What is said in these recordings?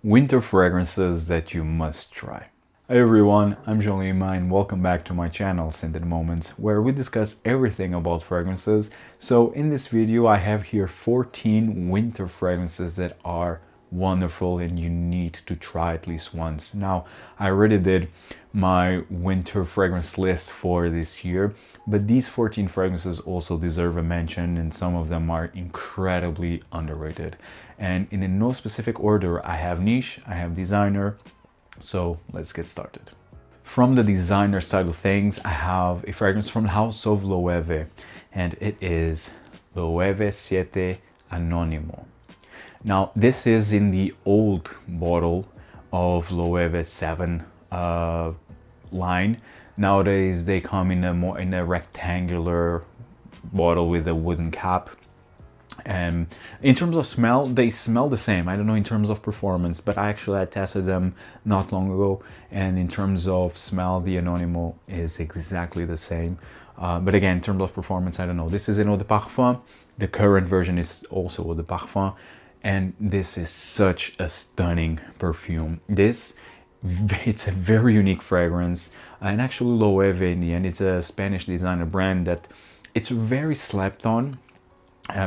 winter fragrances that you must try. Hey everyone, I'm Guerlain and welcome back to my channel Scented Moments, where we discuss everything about fragrances. So in this video I have here 14 winter fragrances that are wonderful and you need to try at least once. Now, I already did my winter fragrance list for this year, but these 14 fragrances also deserve a mention, and some of them are incredibly underrated. And in no specific order, I have niche, I have designer, so let's get started. From the designer side of things, I have a fragrance from the house of Loewe, and it is Loewe 7 Anonimo. Now, this is in the old bottle of Loewe 7 line. Nowadays, they come in a rectangular bottle with a wooden cap. And in terms of smell, they smell the same. I don't know in terms of performance, but I tested them not long ago. And in terms of smell, the Anonimo is exactly the same. But again, in terms of performance, I don't know. This is an Eau de Parfum. The current version is also Eau de Parfum. And this is such a stunning perfume. It's a very unique fragrance. And actually Loewe, in the end, it's a Spanish designer brand that it's very slept on.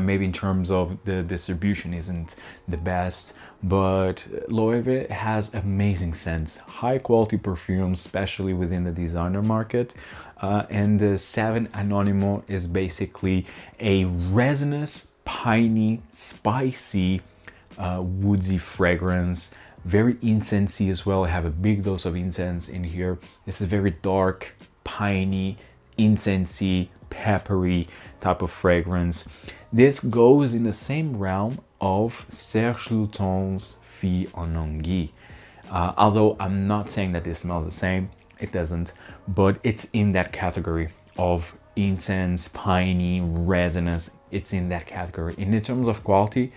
Maybe in terms of the distribution isn't the best, but Loewe has amazing scents, high quality perfumes, especially within the designer market. And the 7 Anonimo is basically a resinous, piney, spicy, woodsy fragrance, very incensey as well. I have a big dose of incense in here. This is very dark, piney, incensey, peppery type of fragrance. This goes in the same realm of Serge Lutens Fille en Anguille. Although I'm not saying that this smells the same, it doesn't, but it's in that category of incense, piney, resinous. It's in that category. And in terms of quality,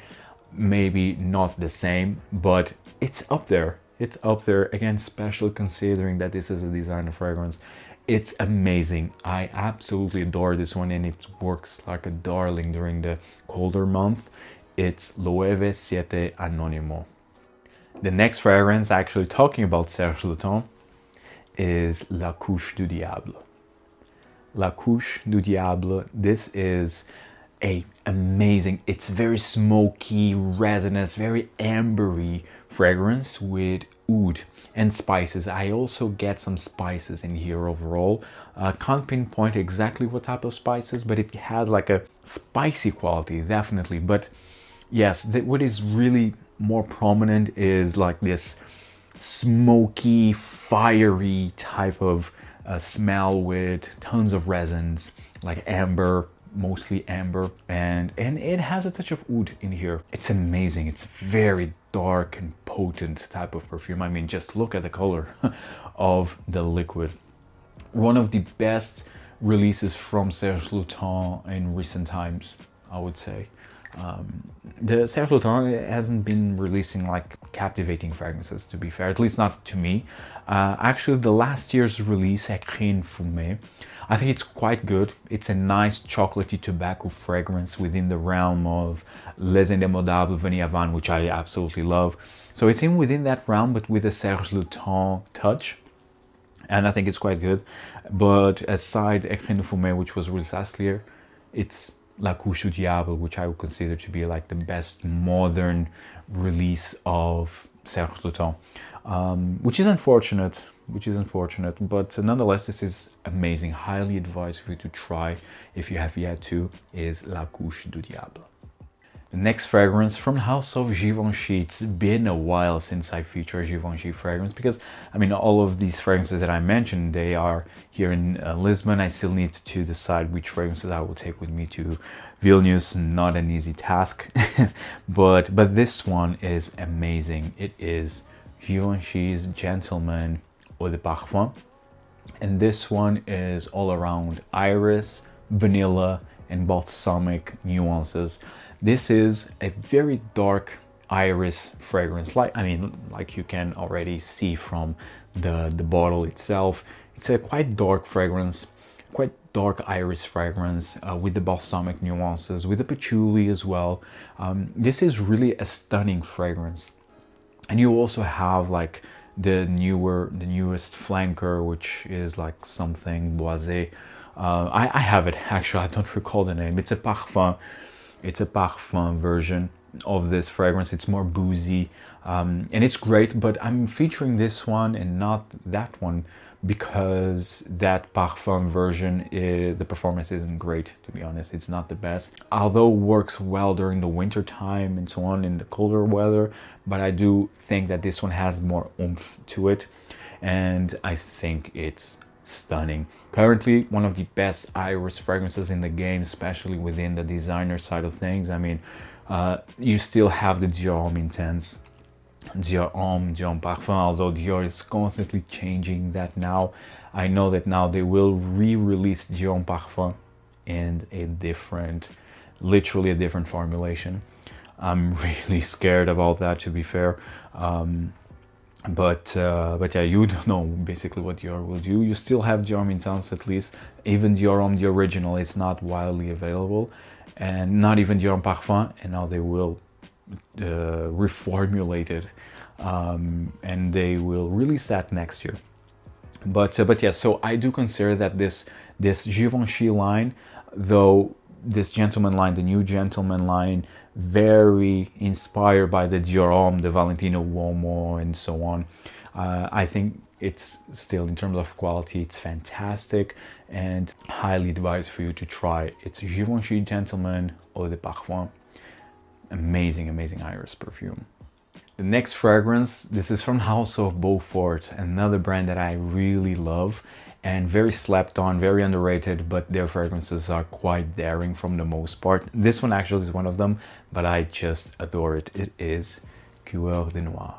maybe not the same, but it's up there. It's up there, again, especially considering that this is a designer fragrance. It's amazing. I absolutely adore this one, and it works like a darling during the colder month. It's Loewe 7 Anonimo. The next fragrance, actually talking about Serge Lutens, is La Couche du Diable. La Couche du Diable, this is amazing, it's very smoky, resinous, very ambery fragrance with oud and spices. I also get some spices in here overall. Can't pinpoint exactly what type of spices, but it has like a spicy quality, definitely. But yes, what is really more prominent is like this smoky, fiery type of smell with tons of resins, like amber, mostly amber, and it has a touch of oud in here. It's amazing. It's very dark and potent type of perfume. I mean, just look at the color of the liquid. One of the best releases from Serge Lutens in recent times, I would say. The Serge Lutens hasn't been releasing like captivating fragrances, to be fair, at least not to me. Actually, the last year's release, Écrin Fumé, I think it's quite good. It's a nice chocolatey tobacco fragrance within the realm of Les Indémodables Vanilla Van, which I absolutely love. So it's within that realm, but with a Serge Lutens touch, and I think it's quite good. But aside Écrin Fumé, which was released last year, it's La Couche du Diable, which I would consider to be like the best modern release of Serge Lutens, which is unfortunate, but nonetheless, this is amazing. Highly advised for you to try, if you have yet to, is La Couche du Diable. The next fragrance from the house of Givenchy. It's been a while since I featured Givenchy fragrance, because I mean, all of these fragrances that I mentioned, they are here in Lisbon. I still need to decide which fragrances I will take with me to Vilnius. Not an easy task, but this one is amazing. It is Givenchy's Gentleman Eau de Parfum, and this one is all around iris, vanilla, and balsamic nuances. This is a very dark iris fragrance, like you can already see from the bottle itself. It's a quite dark fragrance, quite dark iris fragrance with the balsamic nuances, with the patchouli as well. This is really a stunning fragrance. And you also have like the newest flanker, which is like something Bois. I have it actually, I don't recall the name. It's a parfum. It's a parfum version of this fragrance. It's more boozy, and it's great, but I'm featuring this one and not that one because that parfum version, the performance isn't great, to be honest. It's not the best, although works well during the winter time and so on in the colder weather. But I do think that this one has more oomph to it, and I think it's stunning. Currently one of the best iris fragrances in the game, especially within the designer side of things. I mean, you still have the Dior Homme Intense, Dior Homme, Dior Parfum, although Dior is constantly changing that now. I know that now they will re-release Dior Parfum in a different, literally a different formulation. I'm really scared about that, to be fair. But yeah, you don't know basically what Dior will do. You still have Dior Homme Intense, at least. Even Dior Homme, the original, it's not widely available, and not even Dior Homme Parfum. And now they will reformulate it, and they will release that next year. But yeah, so I do consider that this Givenchy line, though this Gentleman line, the new Gentleman line, very inspired by the Dior Homme, the Valentino Uomo, and so on. I think it's still, in terms of quality, it's fantastic, and highly advised for you to try. It's Givenchy Gentleman Eau de Parfum. Amazing, amazing iris perfume. The next fragrance, this is from House of Beaufort, another brand that I really love and very slept on, very underrated, but their fragrances are quite daring for the most part. This one actually is one of them, but I just adore it. It is Coeur de Noir.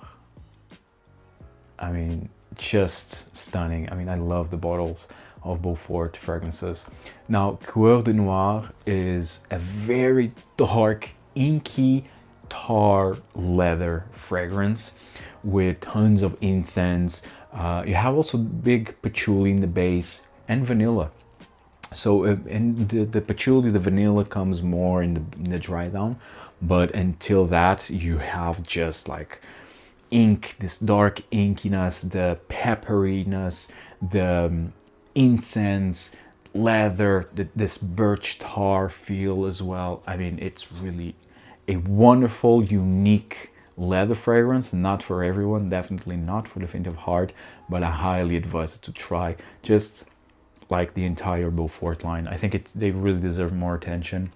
I mean, just stunning. I mean, I love the bottles of Beaufort fragrances. Now, Coeur de Noir is a very dark, inky tar leather fragrance with tons of incense. You have also big patchouli in the base and vanilla. So and the patchouli, the vanilla comes more in the dry down, but until that you have just like ink, this dark inkiness, the pepperiness, the incense, leather, this birch tar feel as well. I mean, it's really a wonderful, unique leather fragrance. Not for everyone, definitely not for the faint of heart, but I highly advise it to try, just like the entire Beaufort line. I think they really deserve more attention.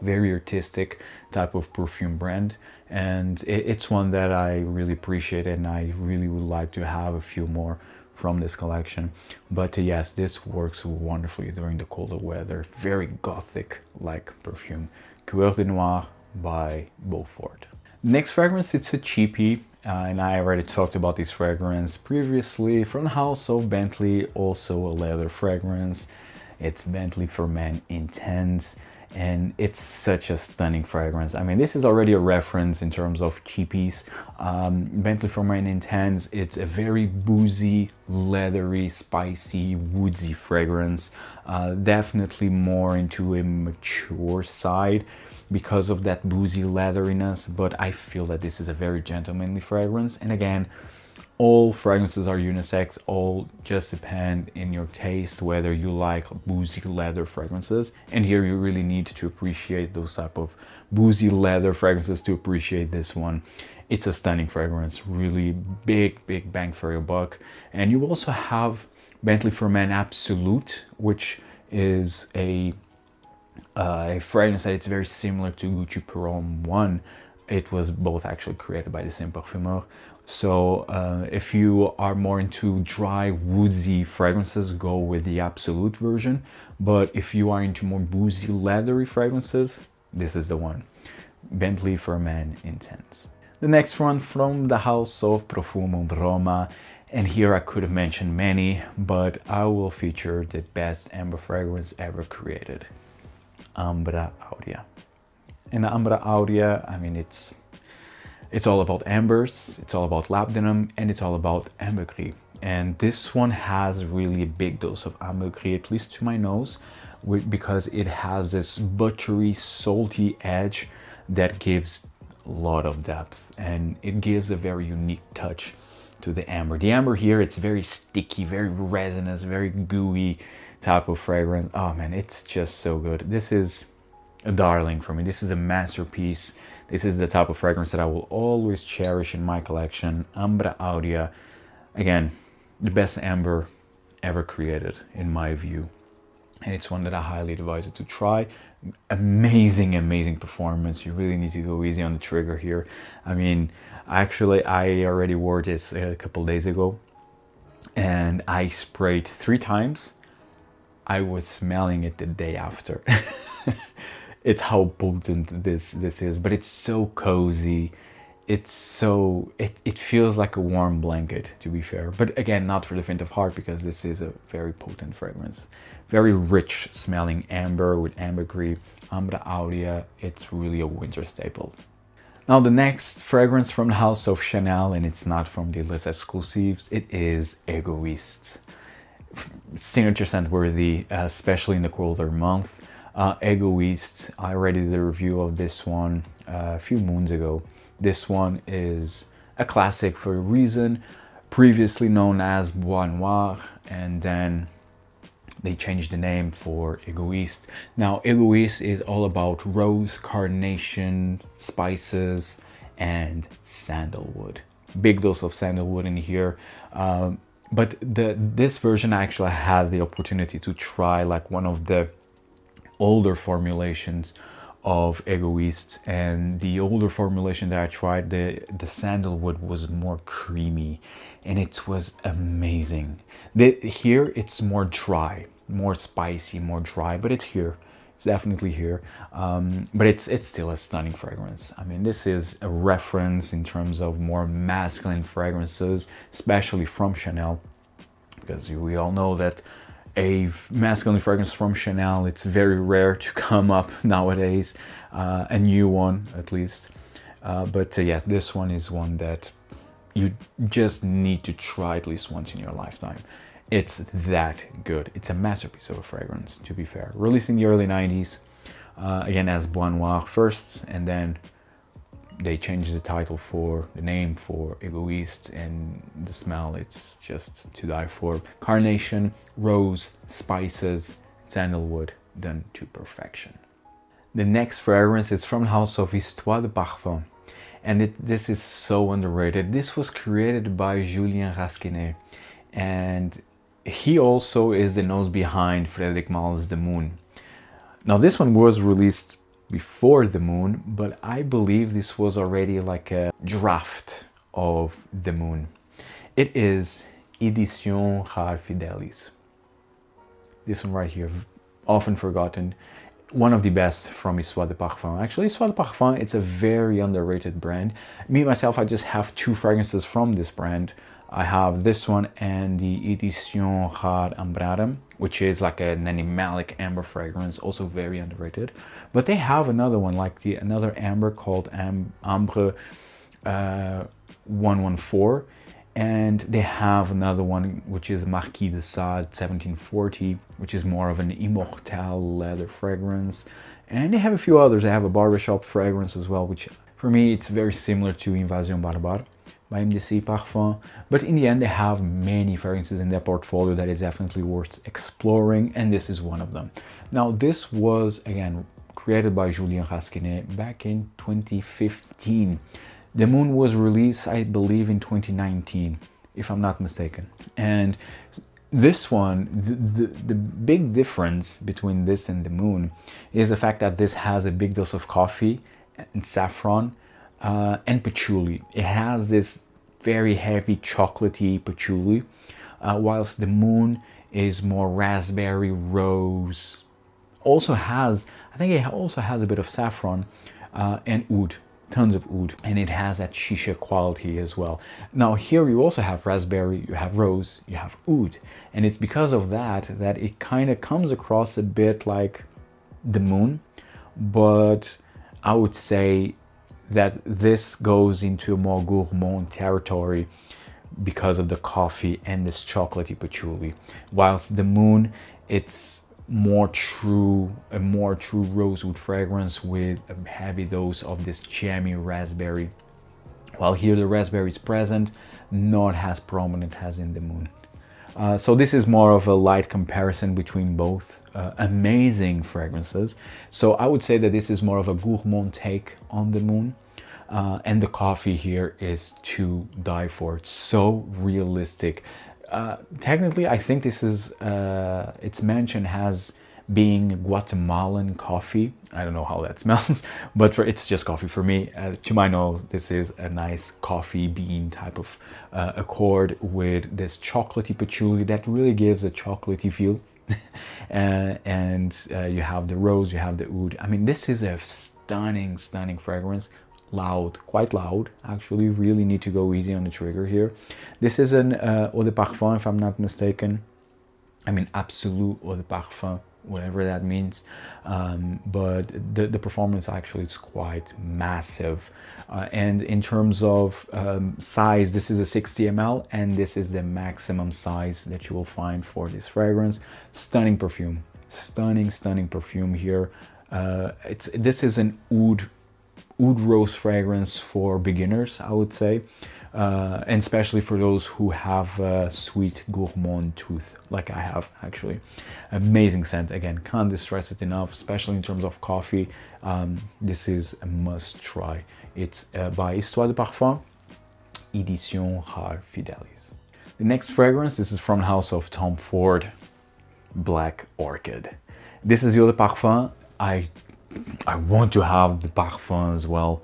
Very artistic type of perfume brand, and it's one that I really appreciate, and I really would like to have a few more from this collection. But yes, this works wonderfully during the colder weather. Very gothic like perfume. Coeur de Noir by Beaufort. Next fragrance, it's a cheapie, and I already talked about this fragrance previously, from the house of Bentley, also a leather fragrance. It's Bentley For Men Intense, and it's such a stunning fragrance. I mean, this is already a reference in terms of cheapies. Bentley For Men Intense, it's a very boozy, leathery, spicy, woodsy fragrance. Definitely more into a mature side because of that boozy leatheriness, but I feel that this is a very gentlemanly fragrance. And again, all fragrances are unisex, all just depend in your taste whether you like boozy leather fragrances. And here you really need to appreciate those type of boozy leather fragrances to appreciate this one. It's a stunning fragrance, really big bang for your buck. And you also have Bentley For Men Absolute, which is a fragrance that it's very similar to Gucci Prome 1. It was both actually created by the same parfumeur. So if you are more into dry, woodsy fragrances, go with the Absolute version. But if you are into more boozy, leathery fragrances, this is the one. Bentley For Men Intense. The next one, from the house of Profumum, Roma. And here I could have mentioned many, but I will feature the best amber fragrance ever created. Ambra Aurea. And the Ambra Aurea, I mean, it's all about ambers, it's all about labdanum, and it's all about ambergris. And this one has really a big dose of ambergris, at least to my nose, because it has this buttery, salty edge that gives lot of depth, and it gives a very unique touch to the amber. The amber here, it's very sticky, very resinous, very gooey type of fragrance. Oh man, it's just so good. This is a darling for me. This is a masterpiece. This is the type of fragrance that I will always cherish in my collection. Ambra Aurea, again, the best amber ever created in my view, and it's one that I highly advise you to try. Amazing performance. You really need to go easy on the trigger here. I mean, actually I already wore this a couple days ago, and I sprayed 3 times. I was smelling it the day after. It's how potent this is, but it's so cozy. It's so, it feels like a warm blanket, to be fair. But again, not for the faint of heart, because this is a very potent fragrance. Very rich smelling amber with ambergris. Ambra Aurea, it's really a winter staple. Now the next fragrance from the house of Chanel, and it's not from the list exclusives, it is Egoiste. Signature scent worthy, especially in the colder month. Egoiste, I already did a review of this one a few moons ago. This one is a classic for a reason, previously known as Bois Noir, and then they changed the name for Egoiste. Now Egoiste is all about rose, carnation, spices, and sandalwood. Big dose of sandalwood in here. But this version I actually had the opportunity to try like one of the older formulations of Egoiste, and the older formulation that I tried, the sandalwood was more creamy, and it was amazing. Here it's more dry, more spicy, more dry, but it's here. It's definitely here, but it's still a stunning fragrance. I mean, this is a reference in terms of more masculine fragrances, especially from Chanel, because we all know that a masculine fragrance from Chanel, it's very rare to come up nowadays, a new one at least. But yeah, this one is one that you just need to try at least once in your lifetime. It's that good. It's a masterpiece of a fragrance, to be fair. Released in the early 90s, again as Bois Noir first, and then they changed the title for the name for Egoiste, and the smell, it's just to die for. Carnation, rose, spices, sandalwood, done to perfection. The next fragrance is from the house of Histoires de Parfums, and this is so underrated. This was created by Julien Rasquinet, and he also is the nose behind Frédéric Malle's The Moon. Now this one was released before The Moon, but I believe this was already like a draft of The Moon. It is Edition Rare Fidelis. This one right here, often forgotten. One of the best from Histoires de Parfums. Actually, Histoires de Parfums, it's a very underrated brand. Me, myself, I just have 2 fragrances from this brand. I have this one and the Edition Rare Ambra, which is like an animalic amber fragrance, also very underrated. But they have another one, like another amber called Ambra 114, and they have another one which is Marquis de Sade 1740, which is more of an immortelle leather fragrance. And they have a few others. They have a barbershop fragrance as well, which for me it's very similar to Invasion Barbare by MDC Parfum, but in the end they have many fragrances in their portfolio that is definitely worth exploring, and this is one of them. Now this was again created by Julien Rasquinet back in 2015. The Moon was released, I believe, in 2019, if I'm not mistaken. And this one, the big difference between this and The Moon is the fact that this has a big dose of coffee and saffron, and patchouli. It has this very heavy chocolatey patchouli, whilst The Moon is more raspberry, rose. Also has, I think it also has a bit of saffron and oud, tons of oud, and it has that shisha quality as well. Now here you also have raspberry, you have rose, you have oud, and it's because of that it kind of comes across a bit like The Moon, but I would say that this goes into a more gourmand territory because of the coffee and this chocolatey patchouli, whilst The Moon, it's a more true rosewood fragrance with a heavy dose of this jammy raspberry. While here the raspberry is present, not as prominent as in the Moon. So this is more of a light comparison between both. Amazing fragrances. So I would say that this is more of a gourmand take on the Moon. And the coffee here is to die for. It's so realistic. Technically, I think this is, it's mentioned as being Guatemalan coffee. I don't know how that smells, but it's just coffee for me. To my nose, this is a nice coffee bean type of accord with this chocolatey patchouli that really gives a chocolatey feel. And you have the rose, you have the oud. I mean, this is a stunning fragrance. Loud, quite loud. Actually, really need to go easy on the trigger here. This is an eau de parfum, if I'm not mistaken. I mean, absolute eau de parfum, whatever that means. But the performance actually is quite massive. And in terms of size, this is a 60 ml, and this is the maximum size that you will find for this fragrance. Stunning perfume, stunning perfume here. This is an oud rose fragrance for beginners, I would say, and especially for those who have a sweet gourmand tooth, like I have actually. Amazing scent, again, can't distress it enough, especially in terms of coffee. This is a must try. It's by Histoires de Parfum, Edition Rare Fidelis. The next fragrance, this is from the house of Tom Ford, Black Orchid. This is the eau de parfum. I want to have the parfum as well.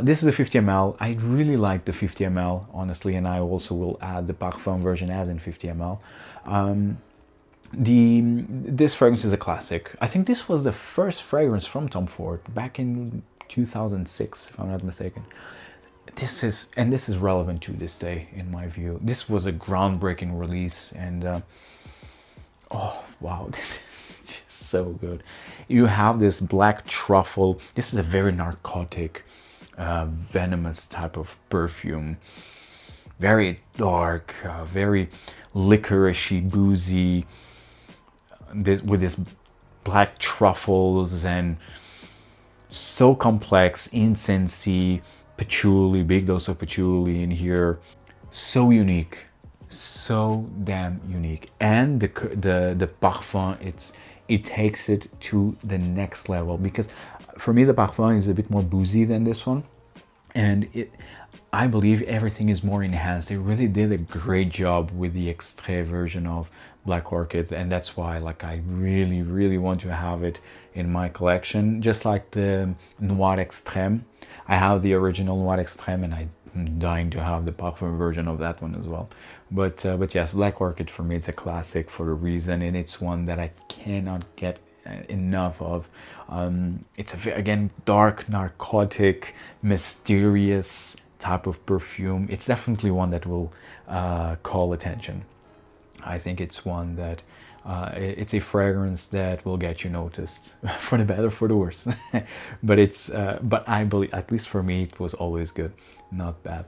This is a 50 ml. I really like the 50 ml, honestly, and I also will add the parfum version as in 50 ml. This fragrance is a classic. I think this was the first fragrance from Tom Ford back in 2006, if I'm not mistaken. This is relevant to this day, in my view. This was a groundbreaking release, and oh wow, this is just so good. You have this black truffle. This is a very narcotic, venomous type of perfume. Very dark, very licoricey, boozy, with this black truffles and so complex, incensey, patchouli, big dose of patchouli in here. So unique, so damn unique. And the parfum, it takes it to the next level, because for me the parfum is a bit more boozy than this one, and I believe everything is more enhanced. They really did a great job with the extrait version of Black Orchid, and that's why I really want to have it in my collection. Just like the Noir Extrême, I have the original Noir Extrême, and I'm dying to have the parfum version of that one as well. But yes, Black Orchid for me, it's a classic for a reason, and it's one that I cannot get enough of. It's again, dark, narcotic, mysterious type of perfume. It's definitely one that will call attention. I think it's one that it's a fragrance that will get you noticed, for the better, for the worse. But I believe, at least for me, it was always good, not bad.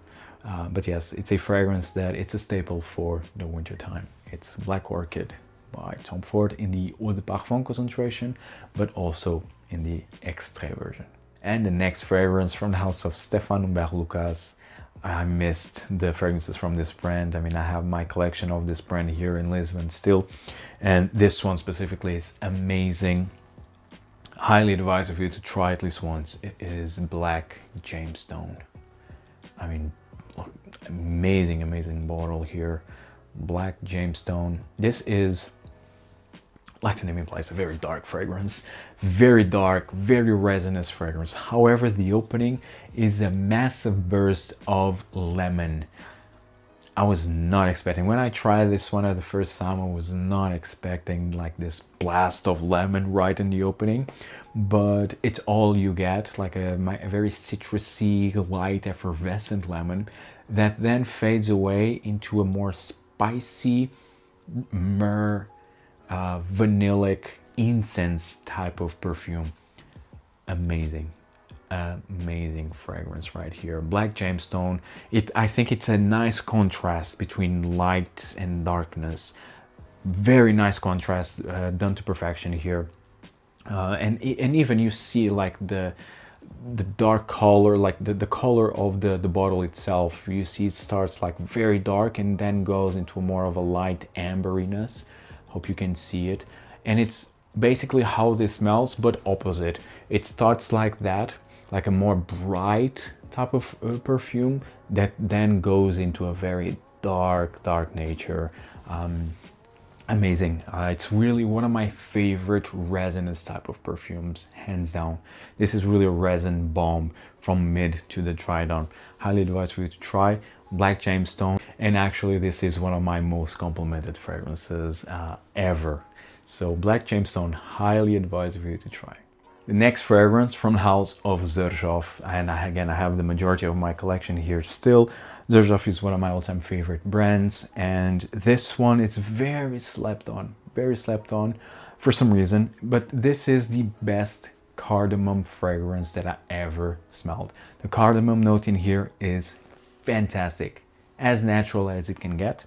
But yes, it's a fragrance that it's a staple for the winter time. It's Black Orchid by Tom Ford in the Eau de Parfum concentration, but also in the extrait version. And the next fragrance from the house of Stephane Humbert Lucas. I missed the fragrances from this brand. I mean, I have my collection of this brand here in Lisbon still, and this one specifically is amazing. Highly advise of you to try at least once. It is Black Gemstone. I mean, look, amazing bottle here. Black Gemstone. This is, like the name implies, a very dark fragrance. Very dark, very resinous fragrance. However, the opening is a massive burst of lemon. I was not expecting, when I tried this one at the first time, I was not expecting like this blast of lemon right in the opening, but it's all you get, like a very citrusy, light, effervescent lemon that then fades away into a more spicy myrrh, vanillic, incense type of perfume. Amazing fragrance right here. Black Gemstone. I think it's a nice contrast between light and darkness. Very nice contrast, done to perfection here. And even you see like the dark color, like the color of the bottle itself. You see it starts like very dark and then goes into more of a light amberiness. Hope you can see it. And it's basically how this smells, but opposite. It starts like that, like a more bright type of perfume that then goes into a very dark nature. Amazing. It's really one of my favorite resinous type of perfumes, hands down. This is really a resin bomb from mid to the dry down. Highly advise for you to try. Black Gemstone, and actually this is one of my most complimented fragrances ever. So Black Gemstone, highly advise for you to try. The next fragrance from the house of Xerjoff, and again I have the majority of my collection here still. Xerjoff is one of my all-time favorite brands, and this one is very slept on for some reason, but this is the best cardamom fragrance that I ever smelled. The cardamom note in here is fantastic, as natural as it can get,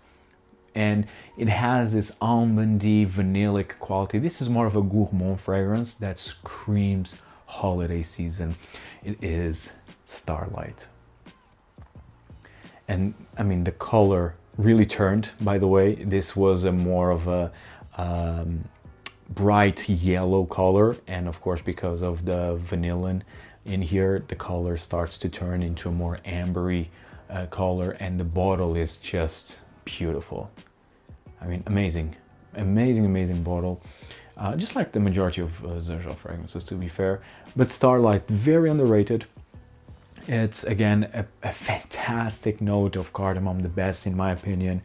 and it has this almondy, vanillic quality. This is more of a gourmand fragrance that screams holiday season. It is Starlight. And I mean, the color really turned, by the way. This was a more of a bright yellow color, and of course because of the vanillin in here, the color starts to turn into a more ambery color, and the bottle is just beautiful. I mean, amazing bottle. Just like the majority of Xerjoff fragrances, to be fair. But Starlight, very underrated. It's again a fantastic note of cardamom, the best in my opinion,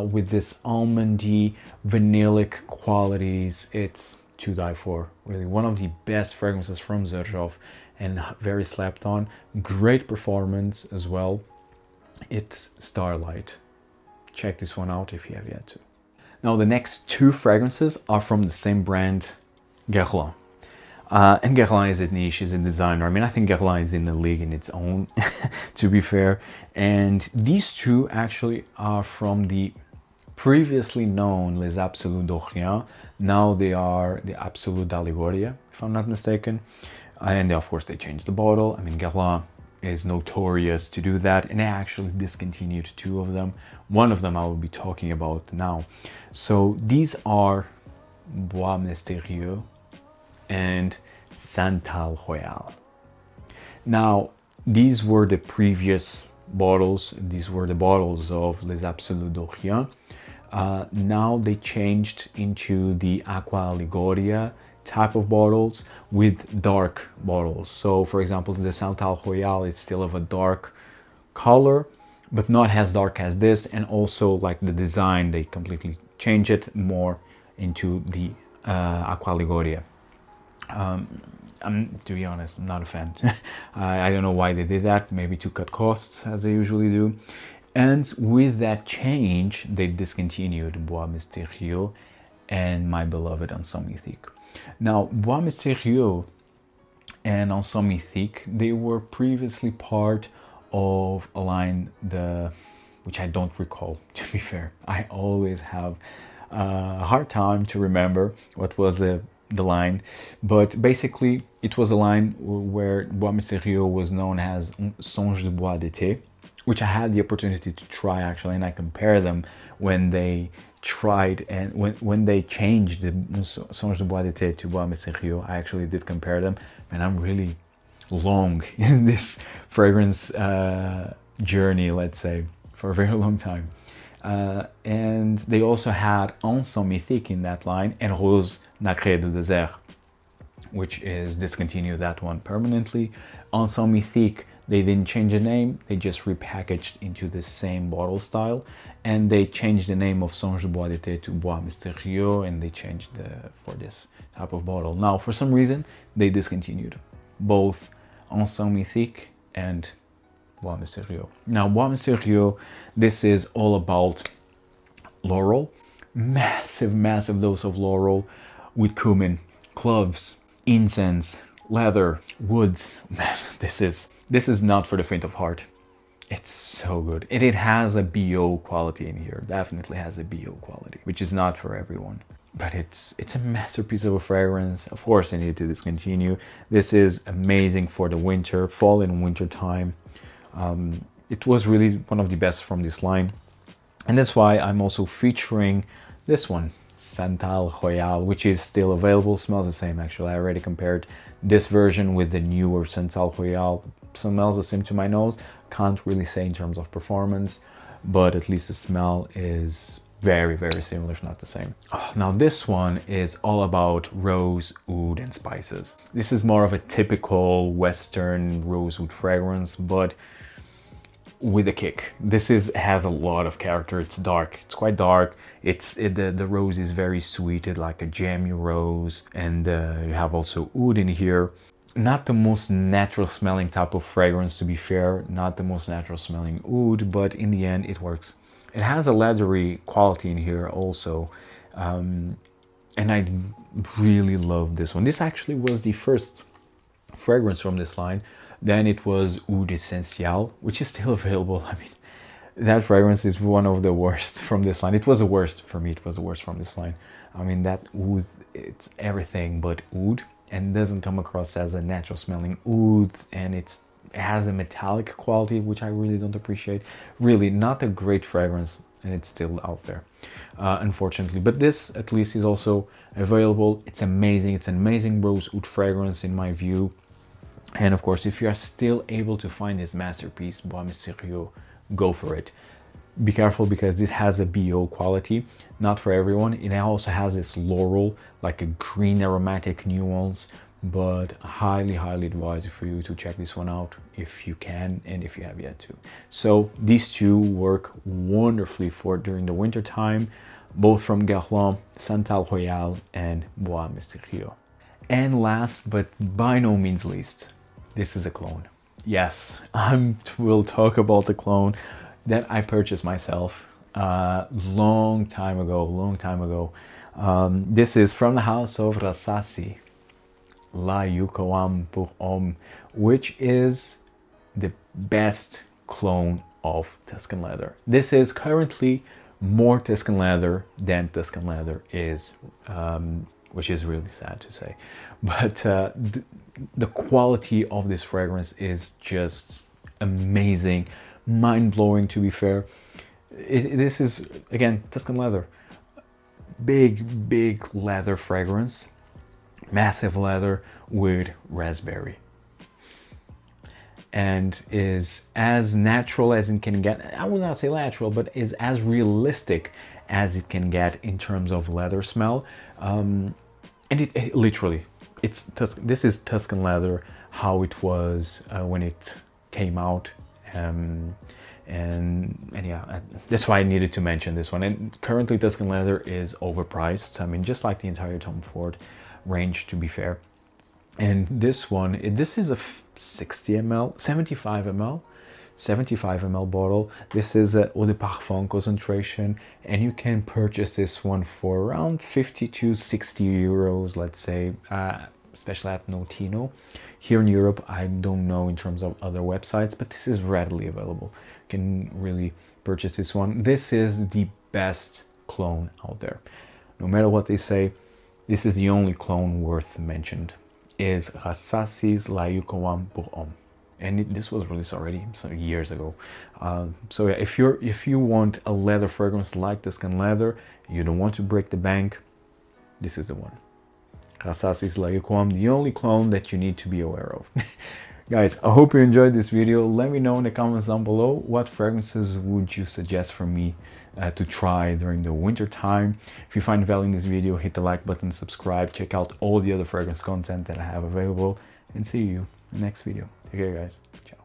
with this almondy, vanillic qualities. It's to die for, really. One of the best fragrances from Xerjoff, and very slept on. Great performance as well. It's Starlight. Check this one out if you have yet to. Now the next two fragrances are from the same brand, Guerlain. And Guerlain is a niche, is a designer. I mean, I think Guerlain is in the league in its own, to be fair. And these two actually are from the previously known Les Absolus d'Orient. Now they are the Absolus d'Allegoria, if I'm not mistaken. And of course they changed the bottle. I mean, Guerlain is notorious to do that, and they actually discontinued two of them. One of them I will be talking about now. So these are Bois Mysterieux and Santal Royal. Now these were the previous bottles. These were the bottles of Les Absolus d'Orient. Now they changed into the Aqua Allegoria type of bottles with dark bottles. So for example, the Santal Royal is still of a dark color, but not as dark as this. And also like the design, they completely change it more into the Aqua Allegoria. To be honest, I'm not a fan. I don't know why they did that. Maybe to cut costs, as they usually do. And with that change, they discontinued Bois Mysterieux and my beloved Ensemble Mythique. Now, Bois Mysterieux and Ensemble Mythique, they were previously part of a line, which I don't recall, to be fair. I always have a hard time to remember what was the line, but basically it was a line where Bois Mysterieux was known as Songe de Bois d'été, which I had the opportunity to try actually, and I compare them when they tried and when they changed the Songe de Bois d'été to Bois Mysterieux. I actually did compare them, and I'm really long in this fragrance journey, let's say, for a very long time. And they also had Ensemble Mythique in that line, and Rose Nacrée du Désert, which is discontinued, that one permanently. Ensemble Mythique, they didn't change the name, they just repackaged into the same bottle style, and they changed the name of Songe de Bois d'été to Bois Mysterieux, and they changed for this type of bottle. Now, for some reason, they discontinued both Ensemble Mythique and Bois Mysterieux. Now, Bois Mysterieux, this is all about laurel, massive dose of laurel with cumin, cloves, incense, leather, woods. This is not for the faint of heart. It's so good. It has a BO quality in here. Definitely has a BO quality, which is not for everyone. But it's a masterpiece of a fragrance. Of course, I need to discontinue. This is amazing for the winter, fall and winter time. It was really one of the best from this line. And that's why I'm also featuring this one, Santal Royale, which is still available. Smells the same actually. I already compared this version with the newer Santal Royale. Smells the same to my nose. Can't really say in terms of performance, but at least the smell is very, very similar, if not the same. Oh, now this one is all about rose, oud, and spices. This is more of a typical Western rosewood fragrance, but with a kick. This has a lot of character. It's dark. It's quite dark. The rose is very sweet. It's like a jammy rose, and you have also oud in here. Not the most natural smelling type of fragrance, to be fair. Not the most natural smelling oud, but in the end it works. It has a leathery quality in here also, and I really love this one. This actually was the first fragrance from this line. Then it was Oud Essential, which is still available. I mean, that fragrance is one of the worst from this line. It was the worst for me. It was the worst from this line. I mean, that oud, it's everything but oud, and doesn't come across as a natural smelling oud, and it has a metallic quality, which I really don't appreciate. Really not a great fragrance, and it's still out there, unfortunately. But this at least is also available. It's amazing. It's an amazing rose oud fragrance in my view. And of course, if you are still able to find this masterpiece, Bois Mysterieux, go for it. Be careful because this has a BO quality, not for everyone. It also has this laurel, like a green aromatic nuance, but highly, highly advise for you to check this one out if you can and if you have yet to. So these two work wonderfully for during the winter time, both from Guerlain, Santal Royale, and Bois Mysterieux. And last, but by no means least, this is a clone. Yes, I will talk about the clone that I purchased myself long time ago. This is from the house of Rasasi, La Yuqawam pour Homme, which is the best clone of Tuscan leather. This is currently more Tuscan leather than Tuscan leather is, which is really sad to say. But the quality of this fragrance is just amazing, mind-blowing to be fair. This is, again, Tuscan leather. Big leather fragrance. Massive leather with raspberry. And is as natural as it can get. I would not say natural, but is as realistic as it can get in terms of leather smell. And it literally, this is Tuscan leather, how it was when it came out. And yeah, that's why I needed to mention this one. And currently Tuscan leather is overpriced. I mean, just like the entire Tom Ford range, to be fair. And this one, this is a 60 ml, 75 ml bottle. This is a eau de parfum concentration, and you can purchase this one for around 50 to 60 euros, let's say, especially at Notino. Here in Europe, I don't know in terms of other websites, but this is readily available. You can really purchase this one. This is the best clone out there. No matter what they say, this is the only clone worth mentioned. Is Rasasi's La Yuqawam pour Homme. And this was released already some years ago. So yeah, if you want a leather fragrance like Tuscan leather, you don't want to break the bank, this is the one. Rasasi's La Yuqawam, the only clone that you need to be aware of. Guys, I hope you enjoyed this video. Let me know in the comments down below, what fragrances would you suggest for me to try during the winter time. If you find value in this video, hit the like button, subscribe, check out all the other fragrance content that I have available, and see you in the next video. Take care, guys. Ciao.